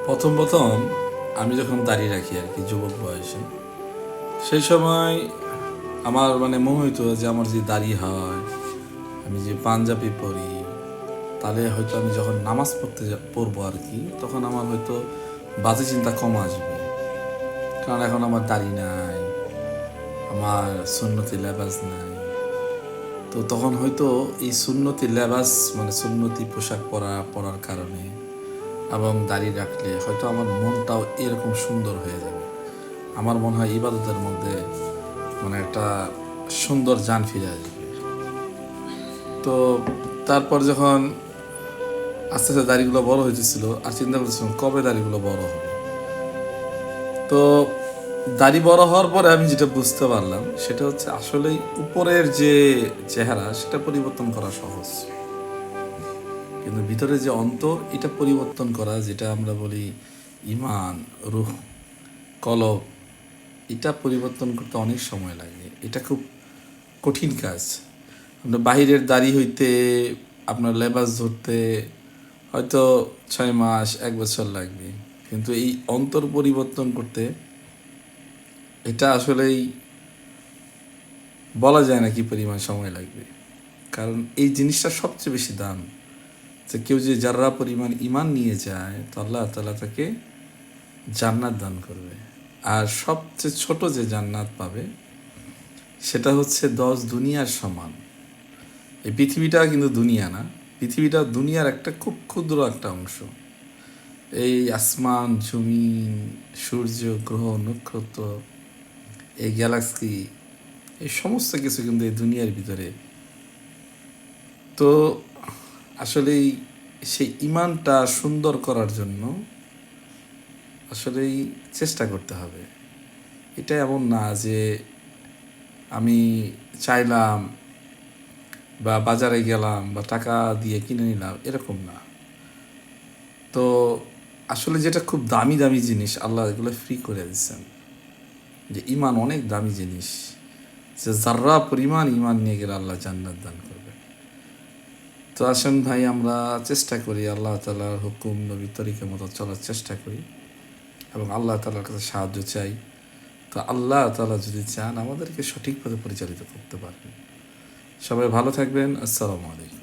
প্রথম প্রথম আমি যখন দাড়ি রাখি আর কি যুবক বয়সে, সেই সময় আমার মনে হইতো যে আমার যে দাড়ি হয়, আমি যে পাঞ্জাবি পরি, তাহলে হয়তো আমি যখন নামাজ পড়বো আর কি, তখন আমার হয়তো বাজে চিন্তা কম আসবে। কারণ এখন আমার দাড়ি নাই, আমার সুন্নতি লেবাস নাই। তো তখন হয়তো এই সুন্নতি লেবাস সুন্নতি পোশাক পরার কারণে এবং দাড়ি রাখলে হয়তো আমার মনটাও এরকম সুন্দর হয়ে যাবে। আমার মনে হয় ইবাদতের মধ্যে একটা সুন্দর জান ফিরে আসবে। তো তারপর যখন আস্তে আস্তে দাড়িগুলো বড় হয়েছিল, আর চিন্তা করতেছিলাম কবে দাড়িগুলো বড় হবে। তো দাড়ি বড় হওয়ার পরে আমি যেটা বুঝতে পারলাম সেটা হচ্ছে আসলেই উপরের যে চেহারা সেটা পরিবর্তন করা সহজ, কিন্তু ভিতরে যে অন্তর এটা পরিবর্তন করা, যেটা আমরা বলি ইমান, রূহ, কলব, এটা পরিবর্তন করতে অনেক সময় লাগে। এটা খুব কঠিন কাজ। আপনার বাহিরের দাড়ি হইতে আপনার লেবাস ধরতে হয়তো 6 মাস 1 বছর লাগবে, কিন্তু এই অন্তর পরিবর্তন করতে এটা আসলেই বলা যায় না কি পরিমাণ সময় লাগবে। কারণ এই জিনিসটা সবচেয়ে বেশি দাম, যে কেউ যে যারা পরিমাণ ইমান নিয়ে যায় তো আল্লাহ তাআলা তাকে জান্নাত দান করবে। আর সবচেয়ে ছোট যে জান্নাত পাবে সেটা হচ্ছে 10 দুনিয়ার সমান। এই পৃথিবীটা কিন্তু দুনিয়া না, পৃথিবীটা দুনিয়ার একটা খুব ক্ষুদ্র একটা অংশ। এই আসমান, জমিন, সূর্য, গ্রহ, নক্ষত্র, এই গ্যালাক্সি, এই সমস্ত কিছু কিন্তু এই দুনিয়ার ভিতরে। তো আসলেই সেই ইমানটা সুন্দর করার জন্য আসলেই চেষ্টা করতে হবে। এটা এমন না যে আমি চাইলাম বা বাজারে গেলাম বা টাকা দিয়ে কিনে নিলাম, এরকম না। তো আসলে যেটা খুব দামি দামি জিনিস আল্লাহ এগুলো ফ্রি করে দিচ্ছেন, যে ইমান অনেক দামি জিনিস, যে যার্রা পরিমাণ ইমান নিয়ে গেলে আল্লাহ জান্নাত দান করবে। তো আসেন ভাই, আমরা চেষ্টা করি আল্লাহ তাআলার হুকুম নবী তরিকা মতো চলার চেষ্টা করি এবং আল্লাহ তাআলার কাছে সাহায্য চাই। তো আল্লাহ তাআলা যদি চান আমাদেরকে সঠিকভাবে পরিচালিত করতে পারবেন। সবাই ভালো থাকবেন। আসসালামু আলাইকুম।